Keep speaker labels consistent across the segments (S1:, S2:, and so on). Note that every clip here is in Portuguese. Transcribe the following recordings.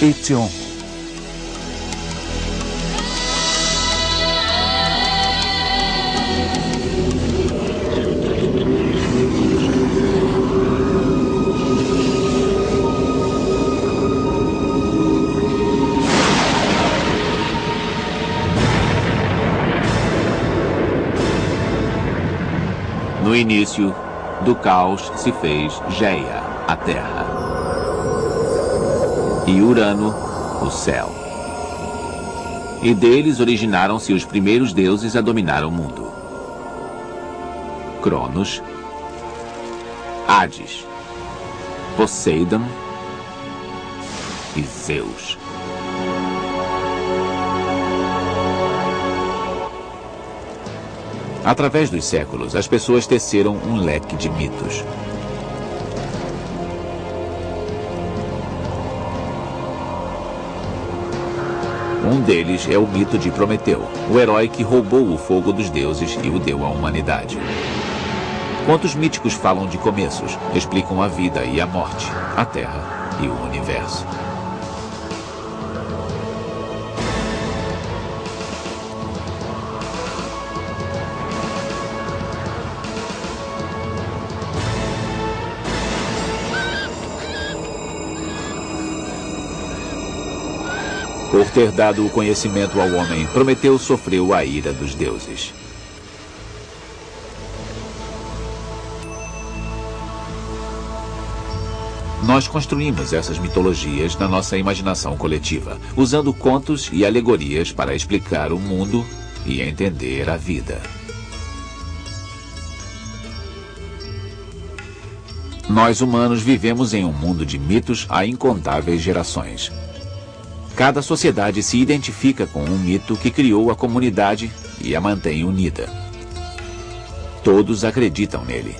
S1: Etion.
S2: No início do caos se fez Geia, a terra, e Urano, o céu. E deles originaram-se os primeiros deuses a dominar o mundo: Cronos, Hades, Poseidon e Zeus. Através dos séculos, as pessoas teceram um leque de mitos. Um deles é o mito de Prometeu, o herói que roubou o fogo dos deuses e o deu à humanidade. Contos míticos falam de começos, explicam a vida e a morte, a terra e o universo. Por ter dado o conhecimento ao homem, Prometeu sofreu a ira dos deuses. Nós construímos essas mitologias na nossa imaginação coletiva, usando contos e alegorias para explicar o mundo e entender a vida. Nós humanos vivemos em um mundo de mitos há incontáveis gerações. Cada sociedade se identifica com um mito que criou a comunidade e a mantém unida. Todos acreditam nele.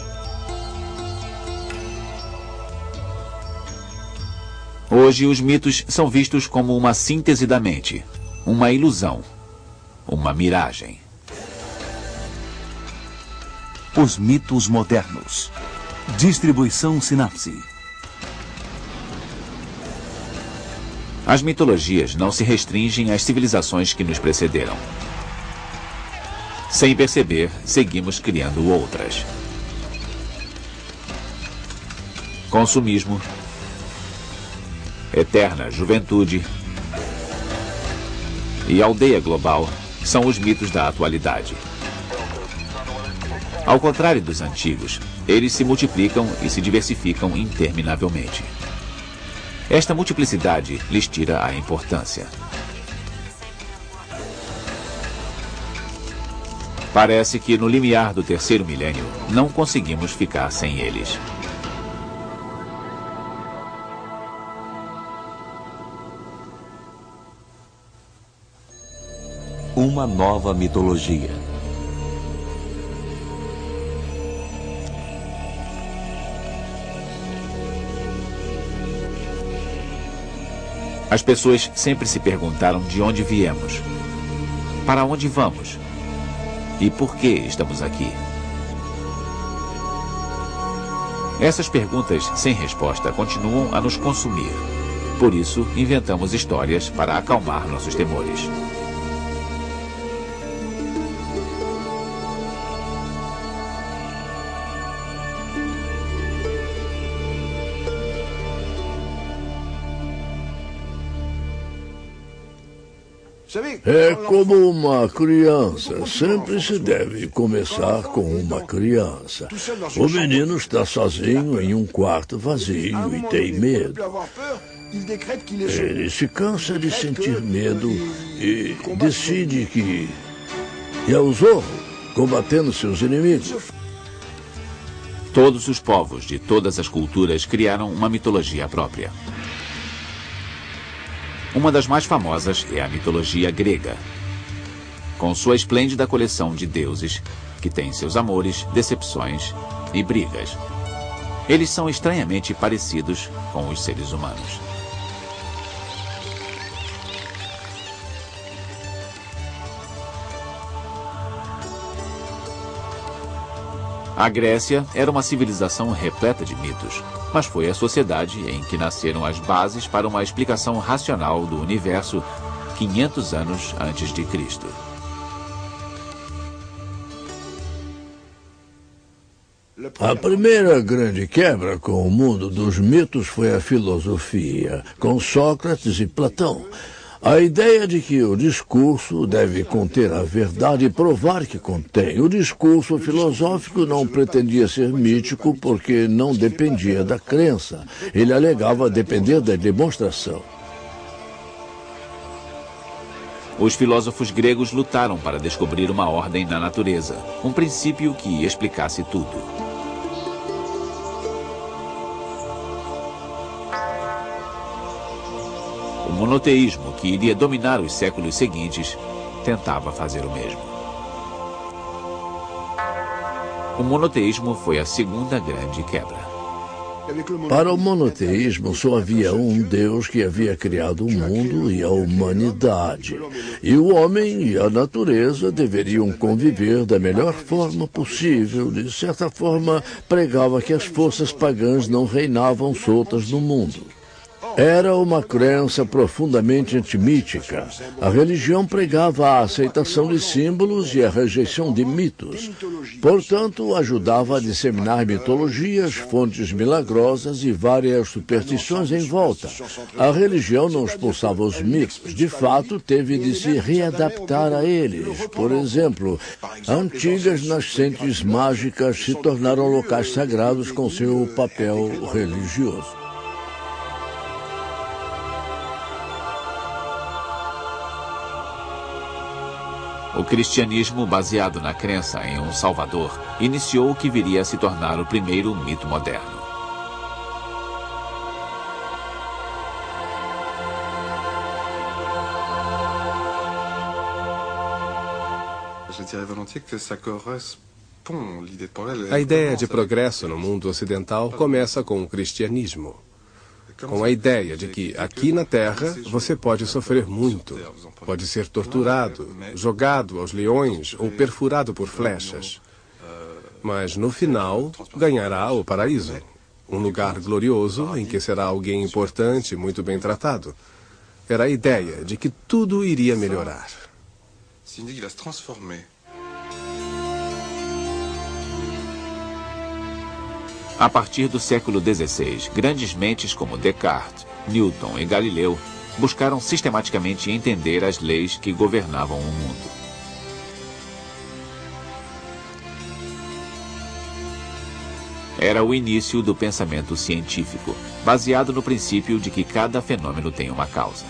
S2: Hoje, os mitos são vistos como uma síntese da mente, uma ilusão, uma miragem.
S1: Os mitos modernos. Distribuição Sinapse.
S2: As mitologias não se restringem às civilizações que nos precederam. Sem perceber, seguimos criando outras. Consumismo, eterna juventude e aldeia global são os mitos da atualidade. Ao contrário dos antigos, eles se multiplicam e se diversificam interminavelmente. Esta multiplicidade lhes tira a importância. Parece que no limiar do terceiro milênio não conseguimos ficar sem eles.
S3: Uma nova mitologia.
S2: As pessoas sempre se perguntaram de onde viemos, para onde vamos e por que estamos aqui. Essas perguntas sem resposta continuam a nos consumir. Por isso, inventamos histórias para acalmar nossos temores.
S4: É como uma criança. Sempre se deve começar com uma criança. O menino está sozinho em um quarto vazio e tem medo. Ele se cansa de sentir medo e decide que é o Zorro, combatendo seus inimigos.
S2: Todos os povos de todas as culturas criaram uma mitologia própria. Uma das mais famosas é a mitologia grega, com sua esplêndida coleção de deuses, que tem seus amores, decepções e brigas. Eles são estranhamente parecidos com os seres humanos. A Grécia era uma civilização repleta de mitos, mas foi a sociedade em que nasceram as bases para uma explicação racional do universo 500 anos antes de Cristo.
S4: A primeira grande quebra com o mundo dos mitos foi a filosofia, com Sócrates e Platão. A ideia de que o discurso deve conter a verdade e provar que contém. O discurso filosófico não pretendia ser mítico porque não dependia da crença. Ele alegava depender da demonstração.
S2: Os filósofos gregos lutaram para descobrir uma ordem na natureza, um princípio que explicasse tudo. O monoteísmo, que iria dominar os séculos seguintes, tentava fazer o mesmo. O monoteísmo foi a segunda grande quebra.
S4: Para o monoteísmo, só havia um Deus que havia criado o mundo e a humanidade. E o homem e a natureza deveriam conviver da melhor forma possível. De certa forma, pregava que as forças pagãs não reinavam soltas no mundo. Era uma crença profundamente antimítica. A religião pregava a aceitação de símbolos e a rejeição de mitos. Portanto, ajudava a disseminar mitologias, fontes milagrosas e várias superstições em volta. A religião não expulsava os mitos. De fato, teve de se readaptar a eles. Por exemplo, antigas nascentes mágicas se tornaram locais sagrados com seu papel religioso.
S2: O cristianismo, baseado na crença em um Salvador, iniciou o que viria a se tornar o primeiro mito moderno.
S5: A ideia de progresso no mundo ocidental começa com o cristianismo, com a ideia de que aqui na Terra você pode sofrer muito, pode ser torturado, jogado aos leões ou perfurado por flechas. Mas no final ganhará o paraíso, um lugar glorioso em que será alguém importante, muito bem tratado. Era a ideia de que tudo iria melhorar.
S2: A partir do século XVI, grandes mentes como Descartes, Newton e Galileu buscaram sistematicamente entender as leis que governavam o mundo. Era o início do pensamento científico, baseado no princípio de que cada fenômeno tem uma causa.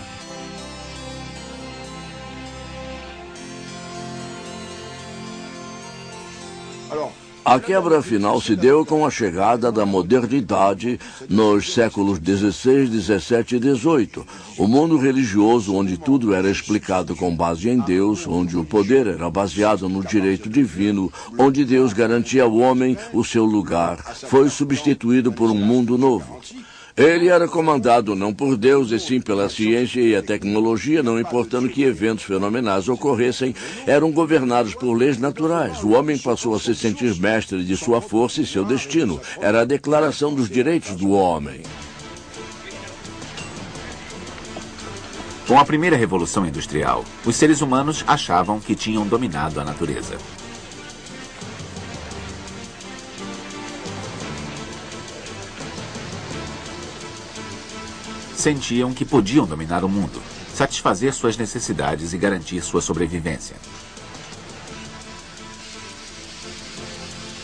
S4: A quebra final se deu com a chegada da modernidade nos séculos XVI, XVII e XVIII. O mundo religioso, onde tudo era explicado com base em Deus, onde o poder era baseado no direito divino, onde Deus garantia ao homem o seu lugar, foi substituído por um mundo novo. Ele era comandado não por Deus, e sim pela ciência e a tecnologia, não importando que eventos fenomenais ocorressem, eram governados por leis naturais. O homem passou a se sentir mestre de sua força e seu destino. Era a declaração dos direitos do homem.
S2: Com a primeira revolução industrial, os seres humanos achavam que tinham dominado a natureza. Sentiam que podiam dominar o mundo, satisfazer suas necessidades e garantir sua sobrevivência.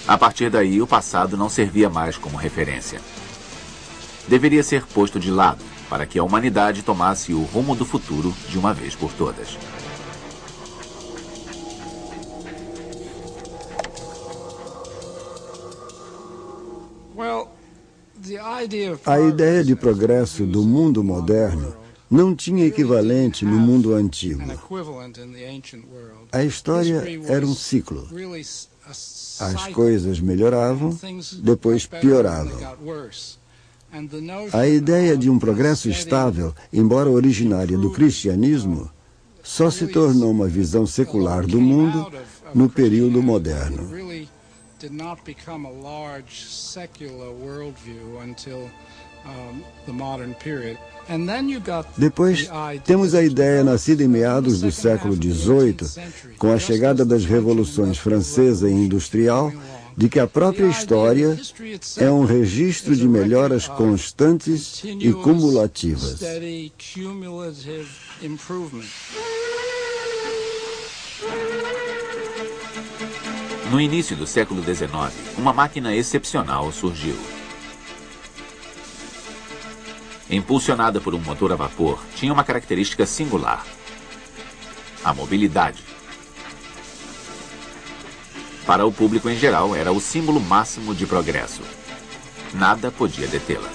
S2: A partir daí, o passado não servia mais como referência. Deveria ser posto de lado para que a humanidade tomasse o rumo do futuro de uma vez por todas.
S6: A ideia de progresso do mundo moderno não tinha equivalente no mundo antigo. A história era um ciclo. As coisas melhoravam, depois pioravam. A ideia de um progresso estável, embora originária do cristianismo, só se tornou uma visão secular do mundo no período moderno.
S7: did not become a large secular worldview until the modern period.
S6: Depois, temos a ideia nascida em meados do século XVIII, com a chegada das revoluções francesa e industrial, de que a própria história é um registro de melhoras constantes e cumulativas.
S2: No início do século XIX, uma máquina excepcional surgiu. Impulsionada por um motor a vapor, tinha uma característica singular: a mobilidade. Para o público em geral, era o símbolo máximo de progresso. Nada podia detê-la.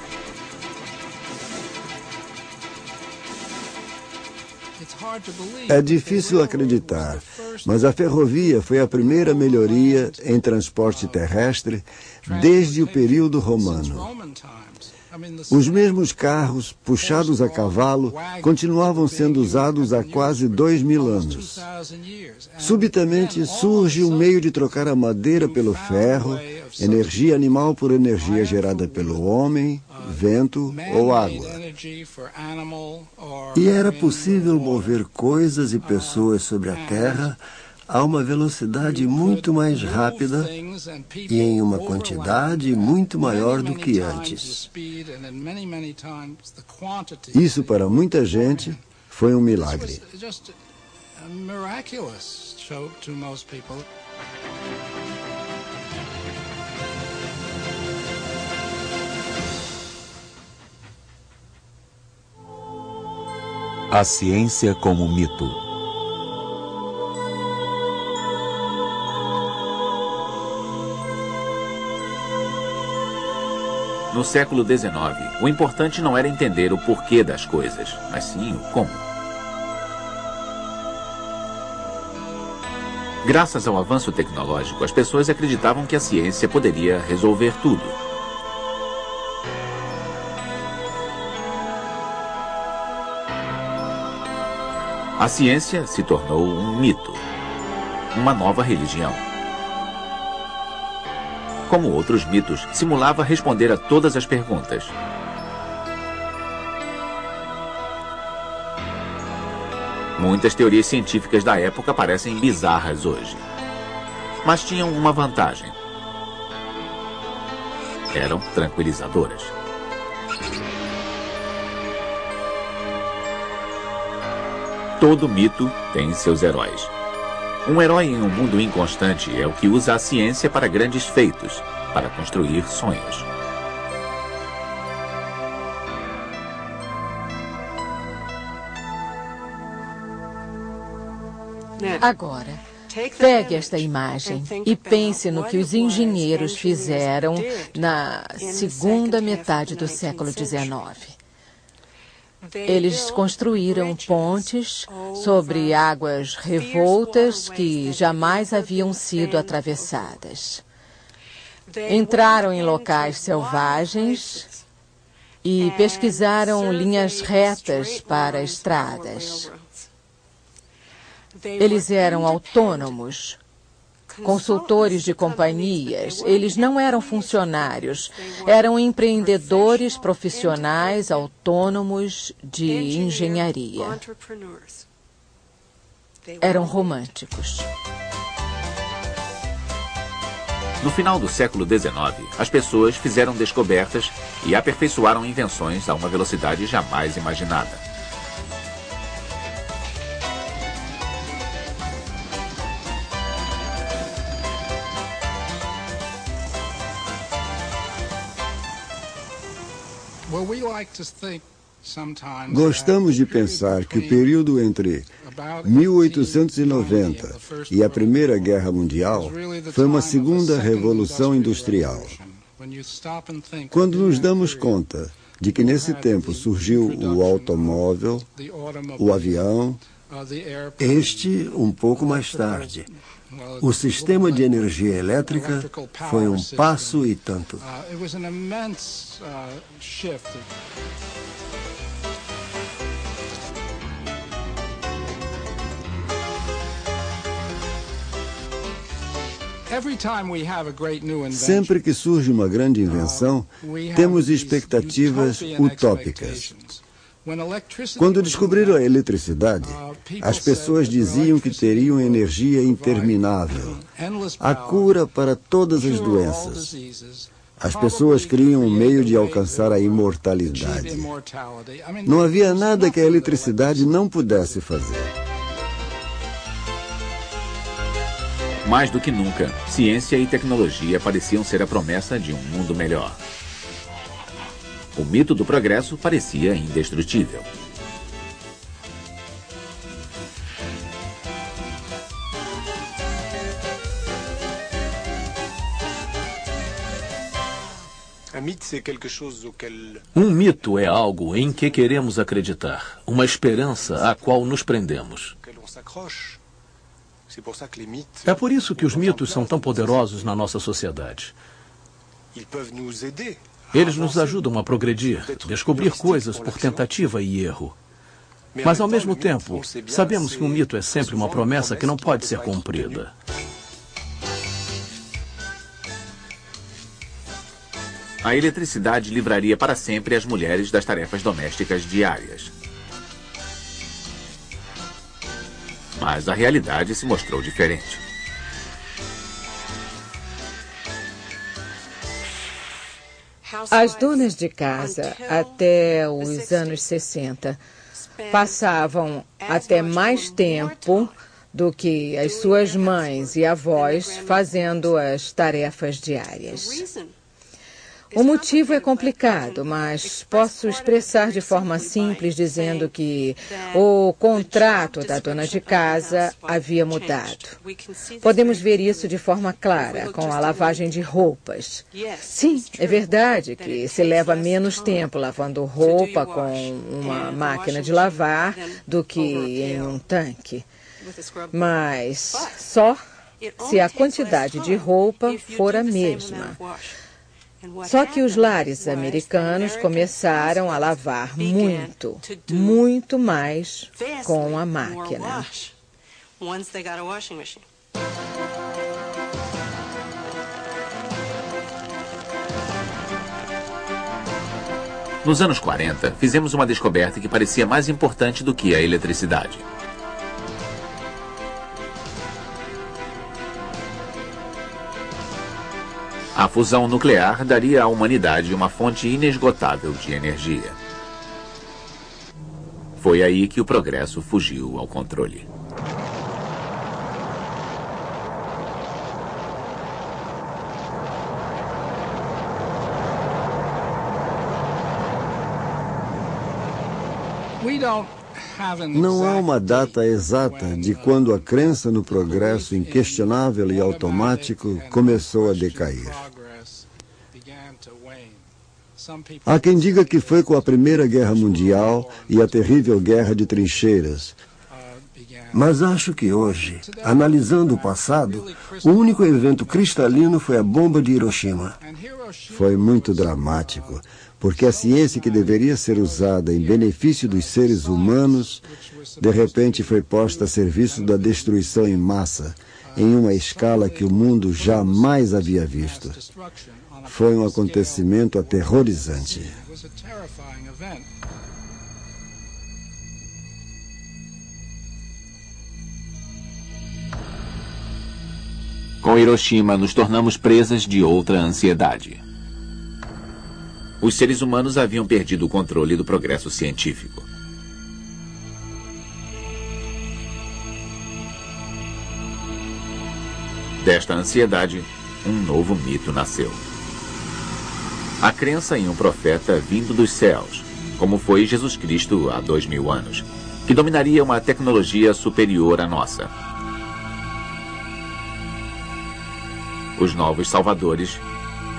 S6: É difícil acreditar, mas a ferrovia foi a primeira melhoria em transporte terrestre desde o período romano. Os mesmos carros, puxados a cavalo, continuavam sendo usados há quase 2000 anos. Subitamente surge um meio de trocar a madeira pelo ferro, energia animal por energia gerada pelo homem, vento ou água. E era possível mover coisas e pessoas sobre a terra a uma velocidade muito mais rápida e em uma quantidade muito maior do que antes. Isso, para muita gente, foi um milagre.
S3: A ciência como mito.
S2: No século XIX, o importante não era entender o porquê das coisas, mas sim o como. Graças ao avanço tecnológico, as pessoas acreditavam que a ciência poderia resolver tudo. A ciência se tornou um mito, uma nova religião. Como outros mitos, simulava responder a todas as perguntas. Muitas teorias científicas da época parecem bizarras hoje. Mas tinham uma vantagem. Eram tranquilizadoras. Todo mito tem seus heróis. Um herói em um mundo inconstante é o que usa a ciência para grandes feitos, para construir sonhos.
S8: Agora, pegue esta imagem e pense no que os engenheiros fizeram na segunda metade do século XIX. Eles construíram pontes sobre águas revoltas que jamais haviam sido atravessadas. Entraram em locais selvagens e pesquisaram linhas retas para estradas. Eles eram autônomos, consultores de companhias. Eles não eram funcionários, eram empreendedores profissionais autônomos de engenharia. Eram românticos.
S2: No final do século XIX, as pessoas fizeram descobertas e aperfeiçoaram invenções a uma velocidade jamais imaginada.
S6: Gostamos de pensar que o período entre 1890 e a Primeira Guerra Mundial foi uma segunda revolução industrial. Quando nos damos conta de que nesse tempo surgiu o automóvel, o avião, este um pouco mais tarde. O sistema de energia elétrica foi um passo e tanto. Sempre que surge uma grande invenção, temos expectativas utópicas. Quando descobriram a eletricidade, as pessoas diziam que teriam energia interminável, a cura para todas as doenças. As pessoas criam um meio de alcançar a imortalidade. Não havia nada que a eletricidade não pudesse fazer.
S2: Mais do que nunca, ciência e tecnologia pareciam ser a promessa de um mundo melhor. O mito do progresso parecia indestrutível.
S9: Um mito é algo em que queremos acreditar, uma esperança à qual nos prendemos. É por isso que os mitos são tão poderosos na nossa sociedade. Eles nos ajudam a progredir, descobrir coisas por tentativa e erro. Mas, ao mesmo tempo, sabemos que um mito é sempre uma promessa que não pode ser cumprida.
S2: A eletricidade livraria para sempre as mulheres das tarefas domésticas diárias. Mas a realidade se mostrou diferente.
S8: As donas de casa, até os anos 60, passavam até mais tempo do que as suas mães e avós fazendo as tarefas diárias. O motivo é complicado, mas posso expressar de forma simples dizendo que o contrato da dona de casa havia mudado. Podemos ver isso de forma clara com a lavagem de roupas. Sim, é verdade que se leva menos tempo lavando roupa com uma máquina de lavar do que em um tanque. Mas só se a quantidade de roupa for a mesma. Só que os lares americanos começaram a lavar muito, muito mais com a máquina.
S2: Nos anos 40, fizemos uma descoberta que parecia mais importante do que a eletricidade. A fusão nuclear daria à humanidade uma fonte inesgotável de energia. Foi aí que o progresso fugiu ao controle.
S6: Não há uma data exata de quando a crença no progresso inquestionável e automático começou a decair. Há quem diga que foi com a Primeira Guerra Mundial e a terrível Guerra de Trincheiras. Mas acho que hoje, analisando o passado, o único evento cristalino foi a bomba de Hiroshima. Foi muito dramático, porque a ciência que deveria ser usada em benefício dos seres humanos, de repente foi posta a serviço da destruição em massa, em uma escala que o mundo jamais havia visto. Foi um acontecimento aterrorizante.
S2: Com Hiroshima, nos tornamos presas de outra ansiedade. Os seres humanos haviam perdido o controle do progresso científico. Desta ansiedade, um novo mito nasceu. A crença em um profeta vindo dos céus, como foi Jesus Cristo há 2000 anos, que dominaria uma tecnologia superior à nossa. Os novos salvadores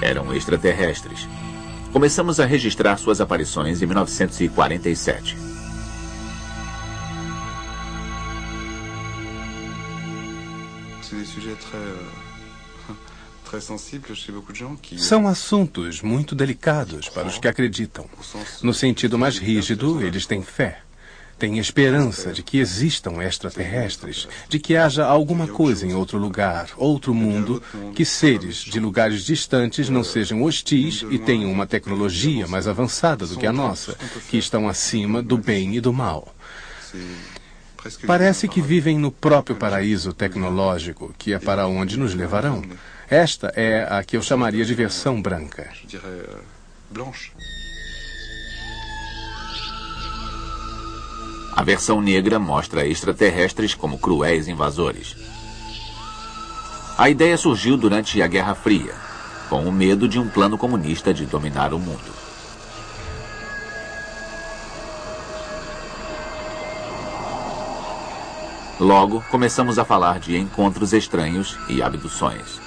S2: eram extraterrestres. Começamos a registrar suas aparições em 1947.
S5: São assuntos muito delicados para os que acreditam. No sentido mais rígido, eles têm fé. têm esperança de que existam extraterrestres, de que haja alguma coisa em outro lugar, outro mundo, que seres de lugares distantes não sejam hostis e tenham uma tecnologia mais avançada do que a nossa, que estão acima do bem e do mal. Parece que vivem no próprio paraíso tecnológico, que é para onde nos levarão. Esta é a que eu chamaria de versão branca.
S2: A versão negra mostra extraterrestres como cruéis invasores. A ideia surgiu durante a Guerra Fria, com o medo de um plano comunista de dominar o mundo. Logo, começamos a falar de encontros estranhos e abduções.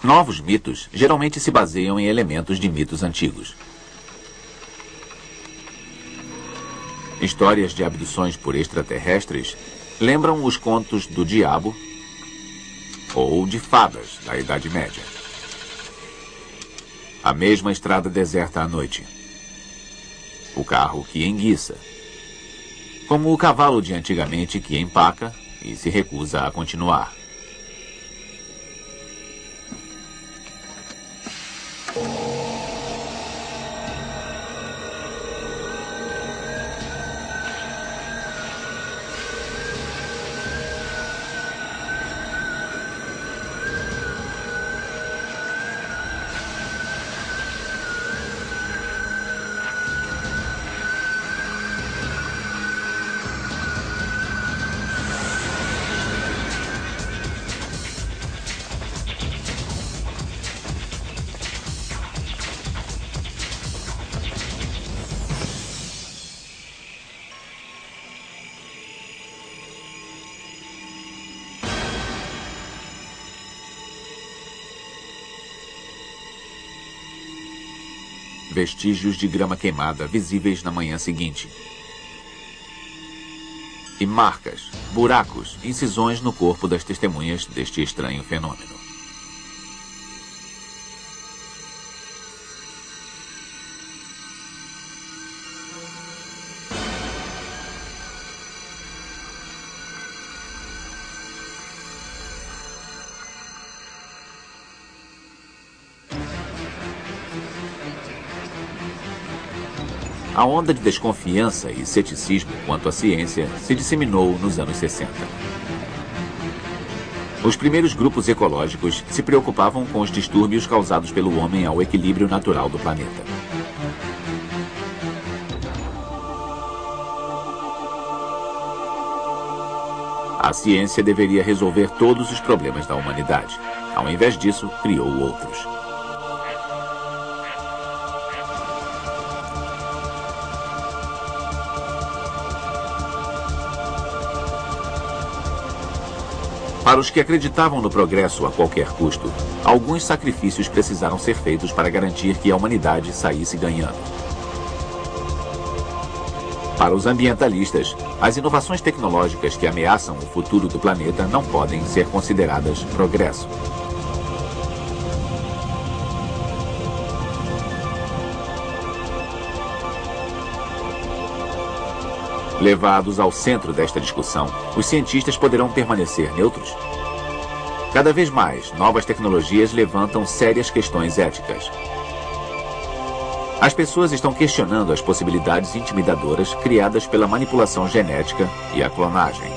S2: Novos mitos geralmente se baseiam em elementos de mitos antigos. Histórias de abduções por extraterrestres lembram os contos do diabo ou de fadas da Idade Média. A mesma estrada deserta à noite. O carro que enguiça. Como o cavalo de antigamente que empaca e se recusa a continuar. Vestígios de grama queimada visíveis na manhã seguinte. E marcas, buracos, incisões no corpo das testemunhas deste estranho fenômeno. A onda de desconfiança e ceticismo quanto à ciência se disseminou nos anos 60. Os primeiros grupos ecológicos se preocupavam com os distúrbios causados pelo homem ao equilíbrio natural do planeta. A ciência deveria resolver todos os problemas da humanidade. Ao invés disso, criou outros. Para os que acreditavam no progresso a qualquer custo, alguns sacrifícios precisaram ser feitos para garantir que a humanidade saísse ganhando. Para os ambientalistas, as inovações tecnológicas que ameaçam o futuro do planeta não podem ser consideradas progresso. Levados ao centro desta discussão, os cientistas poderão permanecer neutros? Cada vez mais, novas tecnologias levantam sérias questões éticas. As pessoas estão questionando as possibilidades intimidadoras criadas pela manipulação genética e a clonagem.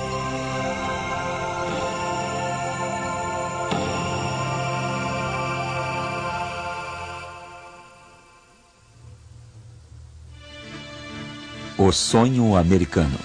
S3: O sonho americano.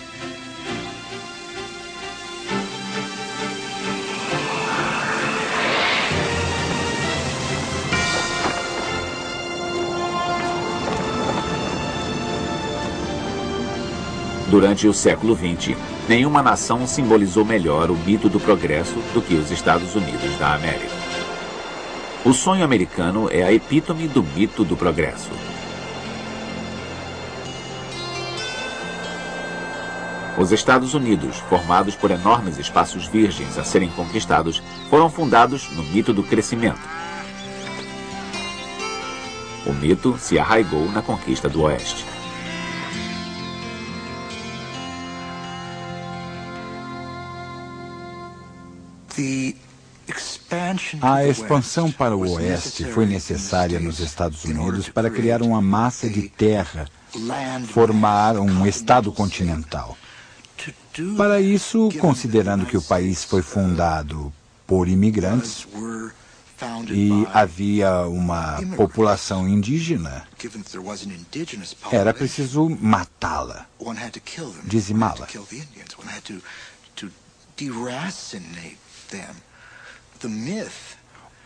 S2: Durante o século XX, nenhuma nação simbolizou melhor o mito do progresso do que os Estados Unidos da América. O sonho americano é a epítome do mito do progresso. Os Estados Unidos, formados por enormes espaços virgens a serem conquistados, foram fundados no mito do crescimento. O mito se arraigou na conquista do Oeste.
S10: A expansão para o oeste foi necessária nos Estados Unidos para criar uma massa de terra, formar um estado continental. Para isso, considerando que o país foi fundado por imigrantes e havia uma população indígena, era preciso matá-la, dizimá-la.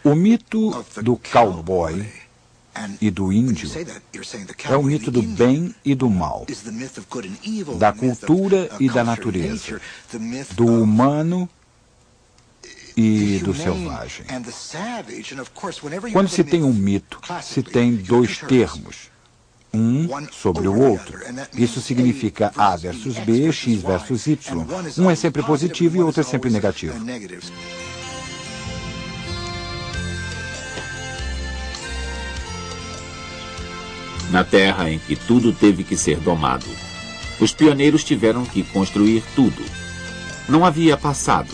S10: O mito do cowboy e do índio é o mito do bem e do mal, da cultura e da natureza, do humano e do selvagem. Quando se tem um mito, se tem dois termos, um sobre o outro. Isso significa A versus B, X versus Y. Um é sempre positivo e o outro é sempre negativo.
S2: Na terra em que tudo teve que ser domado, os pioneiros tiveram que construir tudo. Não havia passado.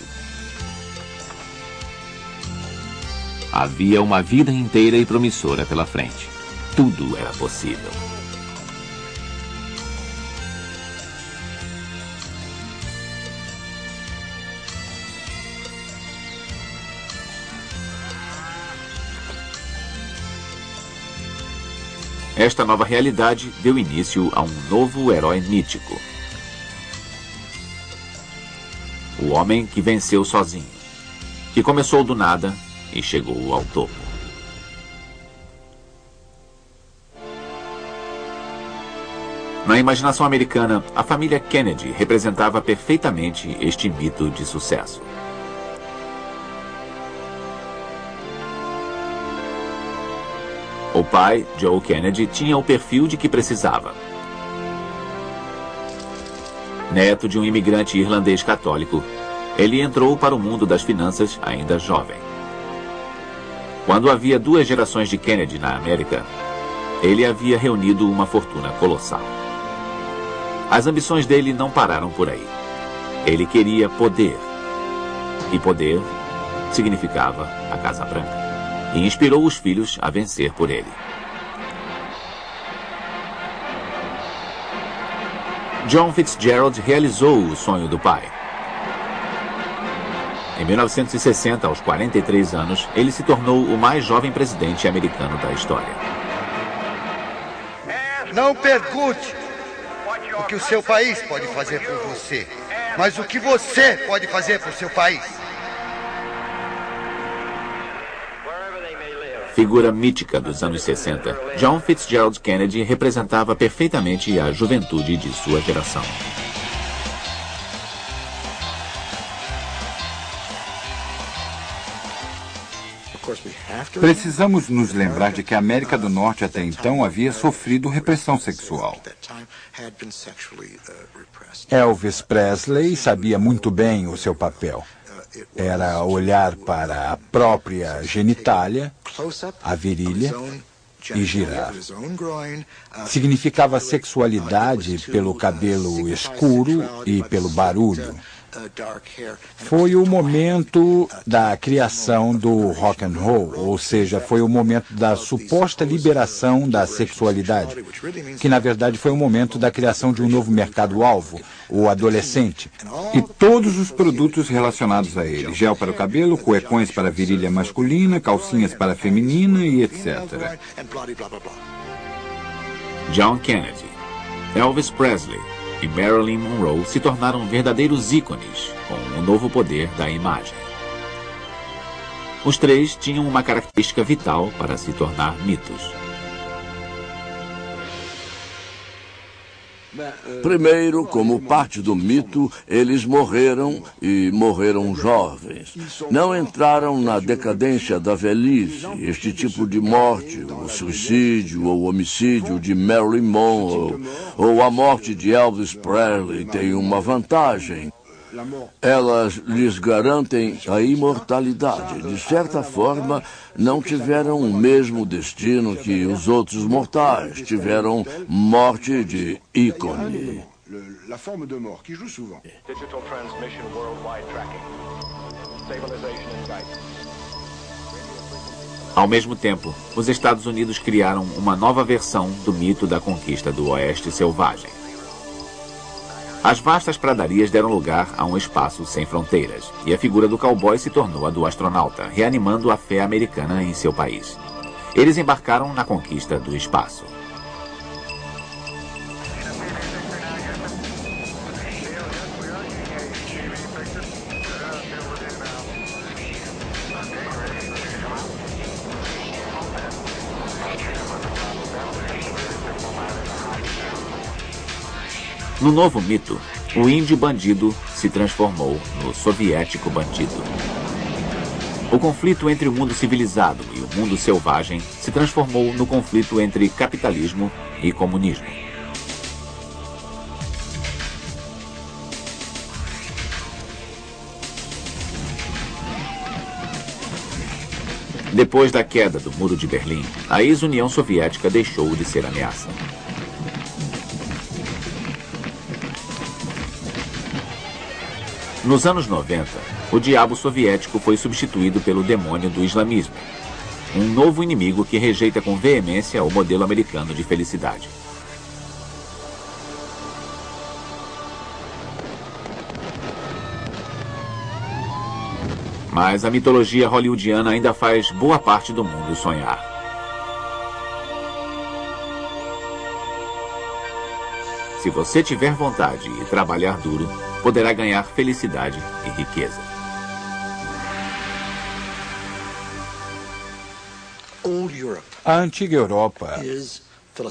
S2: Havia uma vida inteira e promissora pela frente. Tudo era possível. Esta nova realidade deu início a um novo herói mítico. O homem que venceu sozinho, que começou do nada e chegou ao topo. Na imaginação americana, a família Kennedy representava perfeitamente este mito de sucesso. O pai, Joe Kennedy, tinha o perfil de que precisava. Neto de um imigrante irlandês católico, ele entrou para o mundo das finanças ainda jovem. Quando havia 2 gerações de Kennedy na América, ele havia reunido uma fortuna colossal. As ambições dele não pararam por aí. Ele queria poder. E poder significava a Casa Branca. E inspirou os filhos a vencer por ele. John Fitzgerald realizou o sonho do pai. Em 1960, aos 43 anos, ele se tornou o mais jovem presidente americano da história.
S11: Não pergunte o que o seu país pode fazer por você, mas o que você pode fazer por seu país.
S2: Figura mítica dos anos 60, John Fitzgerald Kennedy representava perfeitamente a juventude de sua geração.
S10: Precisamos nos lembrar de que a América do Norte até então havia sofrido repressão sexual. Elvis Presley sabia muito bem o seu papel. Era olhar para a própria genitália, a virilha, e girar. Significava sexualidade pelo cabelo escuro e pelo barulho. Foi o momento da criação do rock and roll, ou seja, foi o momento da suposta liberação da sexualidade, que na verdade foi o momento da criação de um novo mercado-alvo, o adolescente, e todos os produtos relacionados a ele, gel para o cabelo, cuecões para a virilha masculina, calcinhas para a feminina e etc.
S2: John Kennedy, Elvis Presley e Marilyn Monroe se tornaram verdadeiros ícones com o novo poder da imagem. Os 3 tinham uma característica vital para se tornar mitos.
S4: Primeiro, como parte do mito, eles morreram e morreram jovens. Não entraram na decadência da velhice. Este tipo de morte, o suicídio ou o homicídio de Marilyn Monroe ou a morte de Elvis Presley, tem uma vantagem. Elas lhes garantem a imortalidade. De certa forma, não tiveram o mesmo destino que os outros mortais. Tiveram morte de ícone.
S2: Ao mesmo tempo, os Estados Unidos criaram uma nova versão do mito da conquista do Oeste selvagem. As vastas pradarias deram lugar a um espaço sem fronteiras, e a figura do cowboy se tornou a do astronauta, reanimando a fé americana em seu país. Eles embarcaram na conquista do espaço. No novo mito, o índio bandido se transformou no soviético bandido. O conflito entre o mundo civilizado e o mundo selvagem se transformou no conflito entre capitalismo e comunismo. Depois da queda do Muro de Berlim, a ex-União Soviética deixou de ser ameaça. Nos anos 90, o diabo soviético foi substituído pelo demônio do islamismo, um novo inimigo que rejeita com veemência o modelo americano de felicidade. Mas a mitologia hollywoodiana ainda faz boa parte do mundo sonhar. Se você tiver vontade e trabalhar duro, poderá ganhar felicidade e riqueza.
S10: A antiga Europa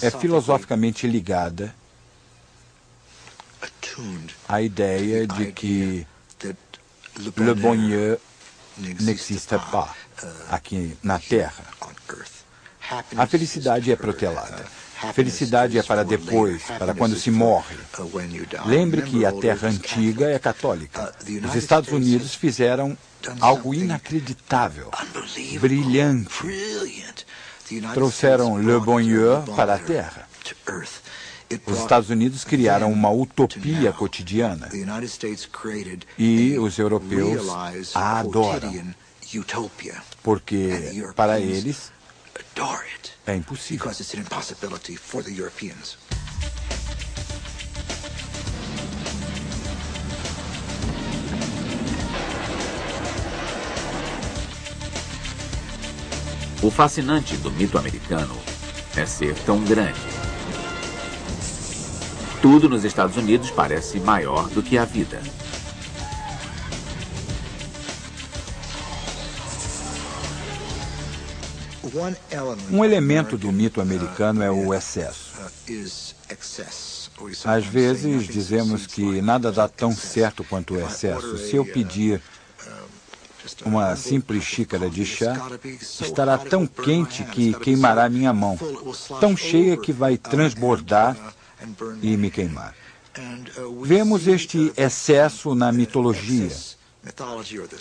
S10: é filosoficamente ligada à ideia de que le bonheur n'existe pas aqui na Terra. A felicidade é protelada. Felicidade é para depois, para quando se morre. Lembre que a Terra antiga é católica. Os Estados Unidos fizeram algo inacreditável, brilhante. Trouxeram le bonheur para a Terra. Os Estados Unidos criaram uma utopia cotidiana e os europeus a adoram, porque para eles é impossível.
S2: O fascinante do mito americano é ser tão grande. Tudo nos Estados Unidos parece maior do que a vida.
S10: Um elemento do mito americano é o excesso. Às vezes dizemos que nada dá tão certo quanto o excesso. Se eu pedir uma simples xícara de chá, estará tão quente que queimará minha mão, tão cheia que vai transbordar e me queimar. Vemos este excesso na mitologia,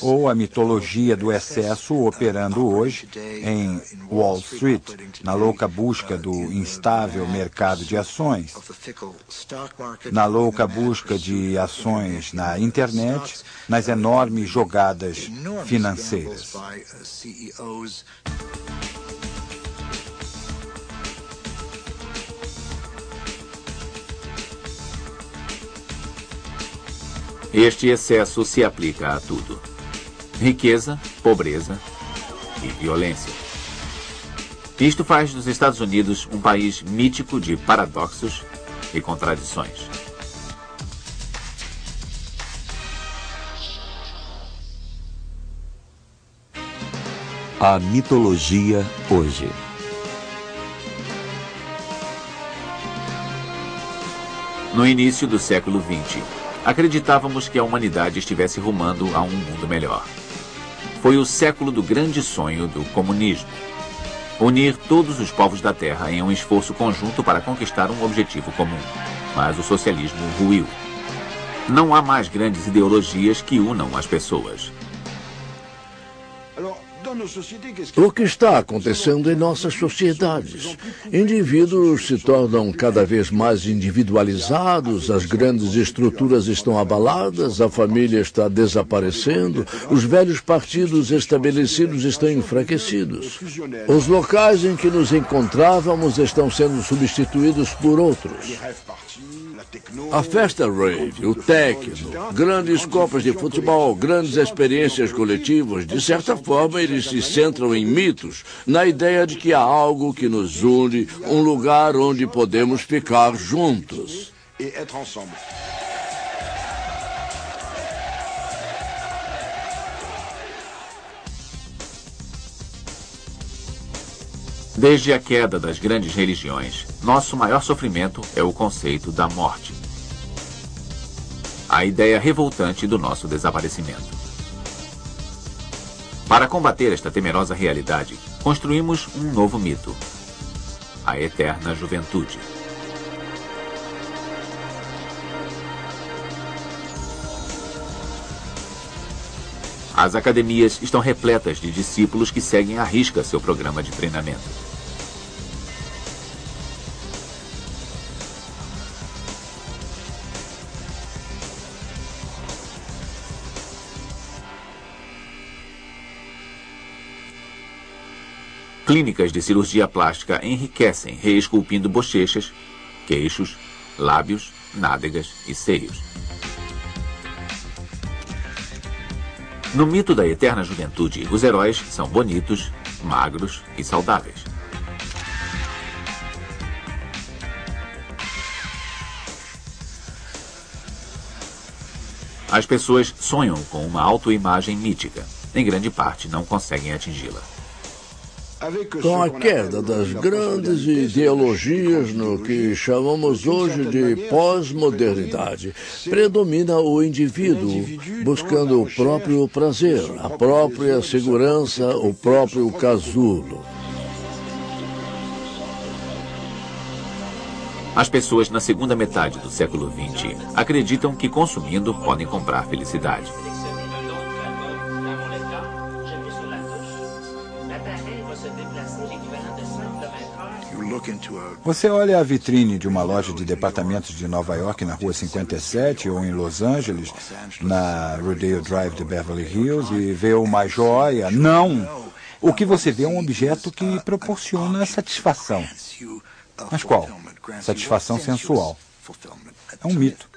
S10: ou a mitologia do excesso operando hoje em Wall Street, na louca busca do instável mercado de ações, na louca busca de ações na internet, nas enormes jogadas financeiras.
S2: Este excesso se aplica a tudo: riqueza, pobreza e violência. Isto faz dos Estados Unidos um país mítico de paradoxos e contradições.
S3: A mitologia hoje.
S2: No início do século XX, acreditávamos que a humanidade estivesse rumando a um mundo melhor. Foi o século do grande sonho do comunismo. Unir todos os povos da Terra em um esforço conjunto para conquistar um objetivo comum. Mas o socialismo ruiu. Não há mais grandes ideologias que unam as pessoas.
S4: O que está acontecendo em nossas sociedades? Indivíduos se tornam cada vez mais individualizados, as grandes estruturas estão abaladas, a família está desaparecendo, os velhos partidos estabelecidos estão enfraquecidos. Os locais em que nos encontrávamos estão sendo substituídos por outros. A festa rave, o techno, grandes copas de futebol, grandes experiências coletivas, de certa forma eles se centram em mitos, na ideia de que há algo que nos une, um lugar onde podemos ficar juntos.
S2: Desde a queda das grandes religiões, nosso maior sofrimento é o conceito da morte. A ideia revoltante do nosso desaparecimento. Para combater esta temerosa realidade, construímos um novo mito: a eterna juventude. As academias estão repletas de discípulos que seguem à risca seu programa de treinamento. Clínicas de cirurgia plástica enriquecem reesculpindo bochechas, queixos, lábios, nádegas e seios. No mito da eterna juventude, os heróis são bonitos, magros e saudáveis. As pessoas sonham com uma autoimagem mítica. Em grande parte, não conseguem atingi-la.
S4: Com a queda das grandes ideologias no que chamamos hoje de pós-modernidade, predomina o indivíduo buscando o próprio prazer, a própria segurança, o próprio casulo.
S2: As pessoas na segunda metade do século XX acreditam que consumindo podem comprar felicidade.
S10: Você olha a vitrine de uma loja de departamentos de Nova York na Rua 57 ou em Los Angeles, na Rodeo Drive de Beverly Hills e vê uma joia. Não! O que você vê é um objeto que proporciona satisfação. Mas qual? Satisfação sensual. É um mito.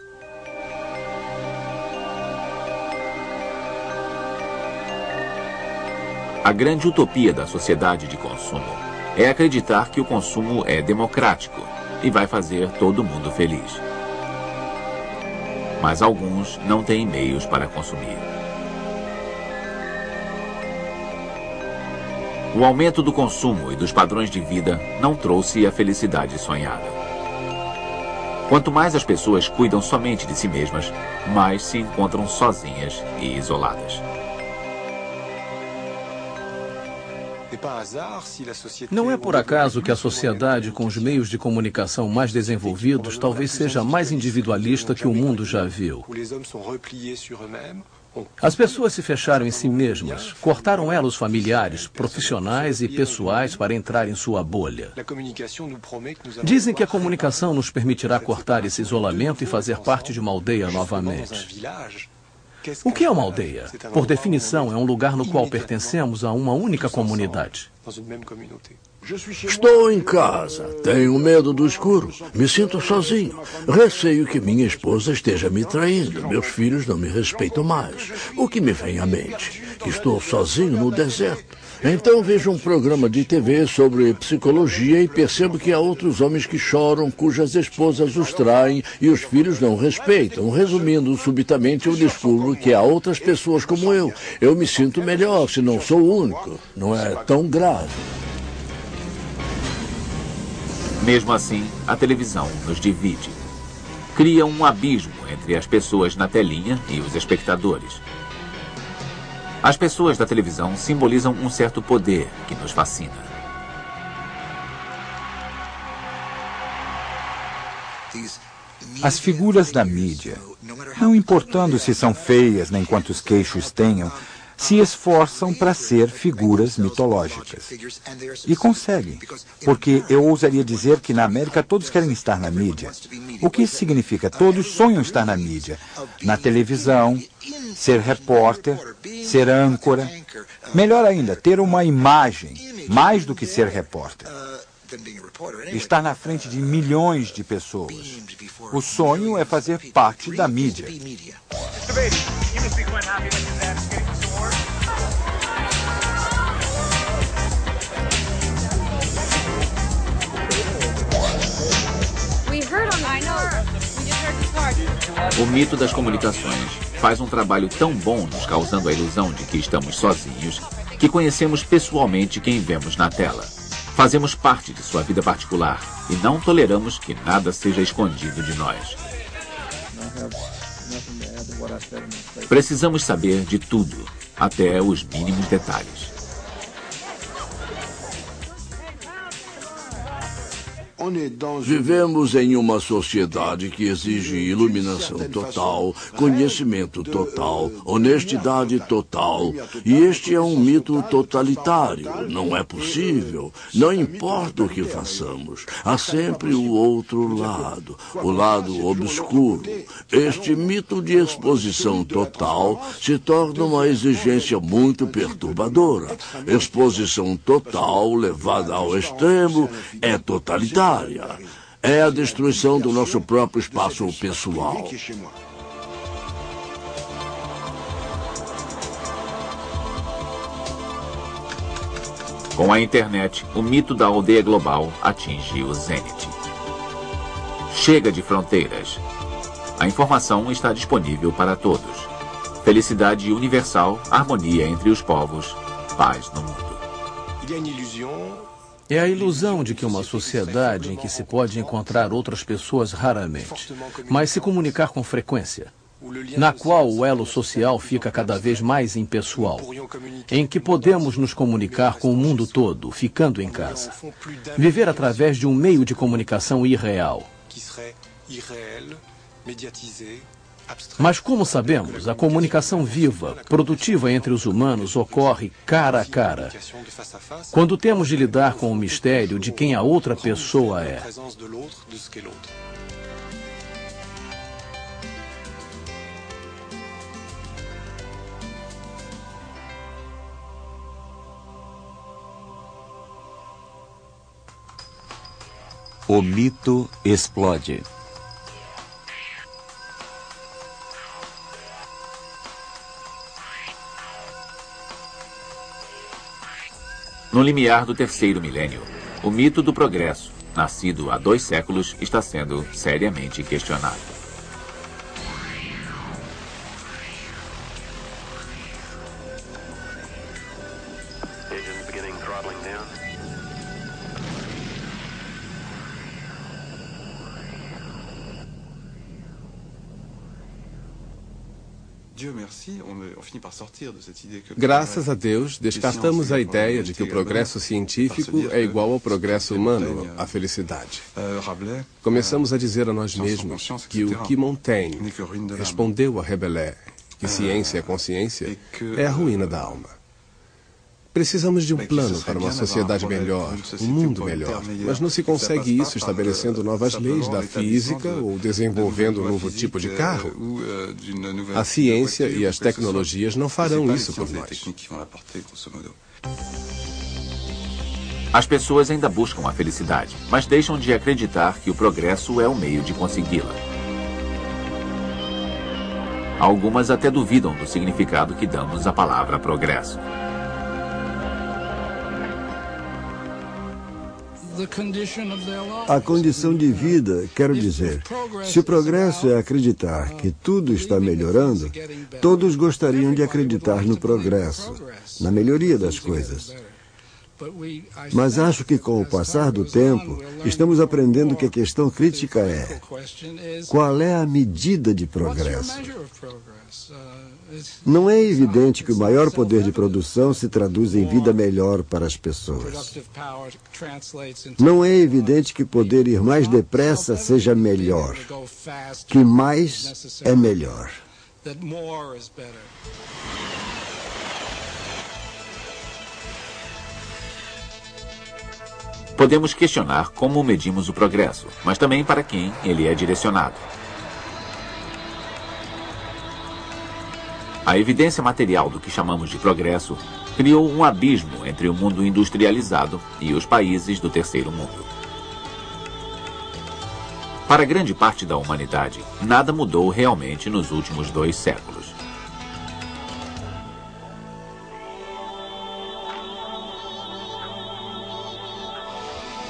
S2: A grande utopia da sociedade de consumo é acreditar que o consumo é democrático e vai fazer todo mundo feliz. Mas alguns não têm meios para consumir. O aumento do consumo e dos padrões de vida não trouxe a felicidade sonhada. Quanto mais as pessoas cuidam somente de si mesmas, mais se encontram sozinhas e isoladas.
S9: Não é por acaso que a sociedade com os meios de comunicação mais desenvolvidos talvez seja mais individualista que o mundo já viu. As pessoas se fecharam em si mesmas, cortaram elos familiares, profissionais e pessoais para entrar em sua bolha. Dizem que a comunicação nos permitirá cortar esse isolamento e fazer parte de uma aldeia novamente. O que é uma aldeia? Por definição, é um lugar no qual pertencemos a uma única comunidade.
S4: Estou em casa, tenho medo do escuro, me sinto sozinho, receio que minha esposa esteja me traindo, meus filhos não me respeitam mais. O que me vem à mente? Estou sozinho no deserto. Então vejo um programa de TV sobre psicologia e percebo que há outros homens que choram, cujas esposas os traem e os filhos não respeitam. Resumindo, subitamente eu descubro que há outras pessoas como eu. Eu me sinto melhor se não sou o único. Não é tão grave.
S2: Mesmo assim, a televisão nos divide. cria um abismo entre as pessoas na telinha e os espectadores. As pessoas da televisão simbolizam um certo poder que nos fascina.
S10: As figuras da mídia, não importando se são feias nem quantos queixos tenham, se esforçam para ser figuras mitológicas. E conseguem, porque eu ousaria dizer que na América todos querem estar na mídia. O que isso significa? Todos sonham estar na mídia, na televisão, ser repórter, ser âncora. Melhor ainda, ter uma imagem, mais do que ser repórter. Estar na frente de milhões de pessoas. O sonho é fazer parte da mídia.
S2: O mito das comunicações faz um trabalho tão bom nos causando a ilusão de que estamos sozinhos, que conhecemos pessoalmente quem vemos na tela. Fazemos parte de sua vida particular e não toleramos que nada seja escondido de nós. Precisamos saber de tudo, até os mínimos detalhes.
S4: Vivemos em uma sociedade que exige iluminação total, conhecimento total, honestidade total. E este é um mito totalitário. Não é possível. Não importa o que façamos. Há sempre o outro lado, o lado obscuro. Este mito de exposição total se torna uma exigência muito perturbadora. Exposição total levada ao extremo é totalitária. É a destruição do nosso próprio espaço pessoal.
S2: Com a internet, o mito da aldeia global atinge o zênite. Chega de fronteiras. A informação está disponível para todos. Felicidade universal, harmonia entre os povos, paz no mundo.
S9: É a ilusão de que uma sociedade em que se pode encontrar outras pessoas raramente, mas se comunicar com frequência, na qual o elo social fica cada vez mais impessoal, em que podemos nos comunicar com o mundo todo, ficando em casa. Viver através de um meio de comunicação irreal. Mas como sabemos, a comunicação viva, produtiva entre os humanos ocorre cara a cara, quando temos de lidar com o mistério de quem a outra pessoa é.
S3: O mito explode.
S2: No limiar do terceiro milênio, o mito do progresso, nascido há 2 séculos, está sendo seriamente questionado.
S5: Graças a Deus, descartamos a ideia de que o progresso científico é igual ao progresso humano, à felicidade. Começamos a dizer a nós mesmos que o que Montaigne respondeu a Rabelais, que ciência é consciência, é a ruína da alma. Precisamos de um plano para uma sociedade melhor, um mundo melhor. Mas não se consegue isso estabelecendo novas leis da física ou desenvolvendo um novo tipo de carro. A ciência e as tecnologias não farão isso por nós.
S2: As pessoas ainda buscam a felicidade, mas deixam de acreditar que o progresso é o meio de consegui-la. Algumas até duvidam do significado que damos à palavra progresso.
S6: A condição de vida, quero dizer, se o progresso é acreditar que tudo está melhorando, todos gostariam de acreditar no progresso, na melhoria das coisas. Mas acho que com o passar do tempo, estamos aprendendo que a questão crítica é: qual é a medida de progresso? Não é evidente que o maior poder de produção se traduz em vida melhor para as pessoas. Não é evidente que poder ir mais depressa seja melhor, que mais é melhor.
S2: Podemos questionar como medimos o progresso, mas também para quem ele é direcionado. A evidência material do que chamamos de progresso criou um abismo entre o mundo industrializado e os países do terceiro mundo. Para grande parte da humanidade, nada mudou realmente nos últimos 2 séculos.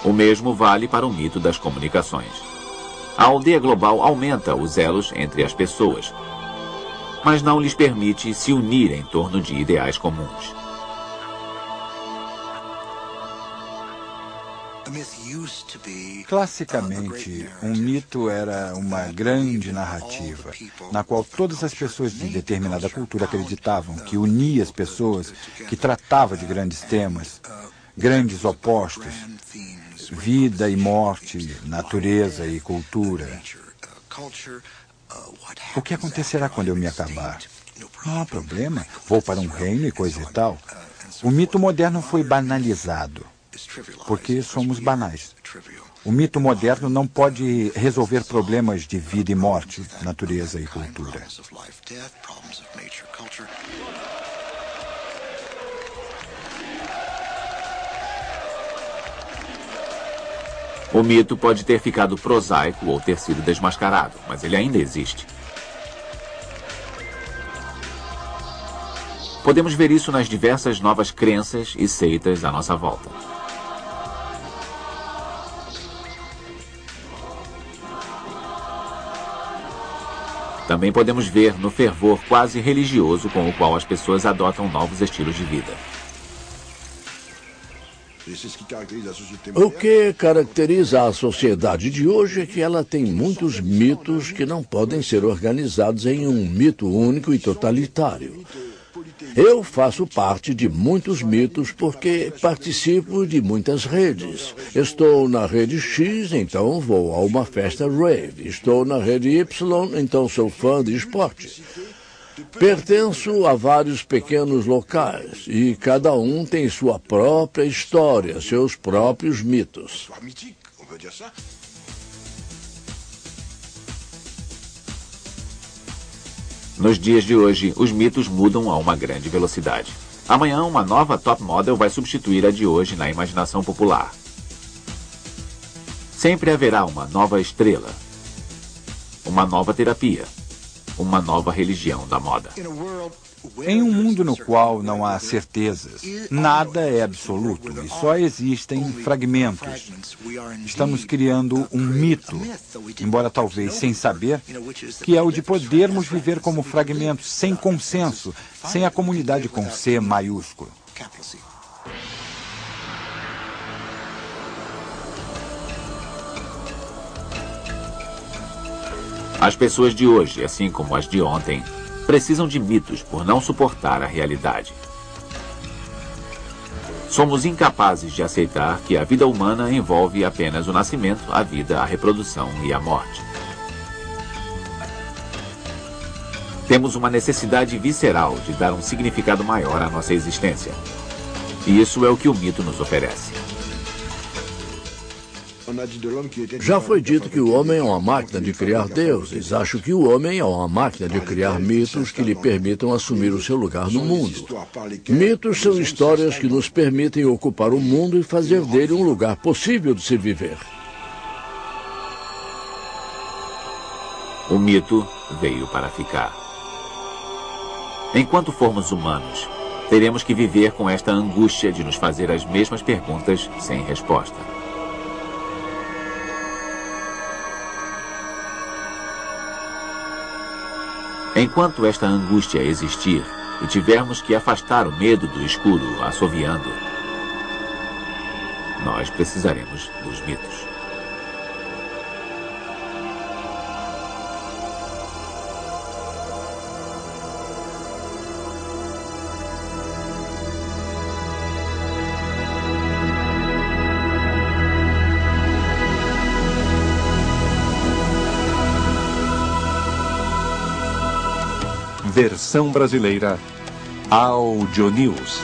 S2: O mesmo vale para o mito das comunicações. A aldeia global aumenta os elos entre as pessoas, mas não lhes permite se unir em torno de ideais comuns.
S10: Classicamente, um mito era uma grande narrativa, na qual todas as pessoas de determinada cultura acreditavam que unia as pessoas, que tratava de grandes temas, grandes opostos, vida e morte, natureza e cultura. O que acontecerá quando eu me acabar? Não há problema, vou para um reino e coisa e tal. O mito moderno foi banalizado, porque somos banais. O mito moderno não pode resolver problemas de vida e morte, natureza e cultura.
S2: O mito pode ter ficado prosaico ou ter sido desmascarado, mas ele ainda existe. Podemos ver isso nas diversas novas crenças e seitas à nossa volta. Também podemos ver no fervor quase religioso com o qual as pessoas adotam novos estilos de vida.
S4: O que caracteriza a sociedade de hoje é que ela tem muitos mitos que não podem ser organizados em um mito único e totalitário. Eu faço parte de muitos mitos porque participo de muitas redes. Estou na rede X, então vou a uma festa rave. Estou na rede Y, então sou fã de esporte. Pertenço a vários pequenos locais e cada um tem sua própria história, seus próprios mitos.
S2: Nos dias de hoje, os mitos mudam a uma grande velocidade. Amanhã, uma nova top model vai substituir a de hoje na imaginação popular. Sempre haverá uma nova estrela, uma nova terapia, uma nova religião da moda.
S10: Em um mundo no qual não há certezas, nada é absoluto e só existem fragmentos. Estamos criando um mito, embora talvez sem saber, que é o de podermos viver como fragmentos, sem consenso, sem a comunidade com C maiúsculo.
S2: As pessoas de hoje, assim como as de ontem, precisam de mitos por não suportar a realidade. Somos incapazes de aceitar que a vida humana envolve apenas o nascimento, a vida, a reprodução e a morte. Temos uma necessidade visceral de dar um significado maior à nossa existência. E isso é o que o mito nos oferece.
S4: Já foi dito que o homem é uma máquina de criar deuses. Acho que o homem é uma máquina de criar mitos que lhe permitam assumir o seu lugar no mundo. Mitos são histórias que nos permitem ocupar o mundo e fazer dele um lugar possível de se viver.
S2: O mito veio para ficar. Enquanto formos humanos, teremos que viver com esta angústia de nos fazer as mesmas perguntas sem resposta. Enquanto esta angústia existir e tivermos que afastar o medo do escuro assoviando, nós precisaremos dos mitos.
S1: Versão brasileira Audio News.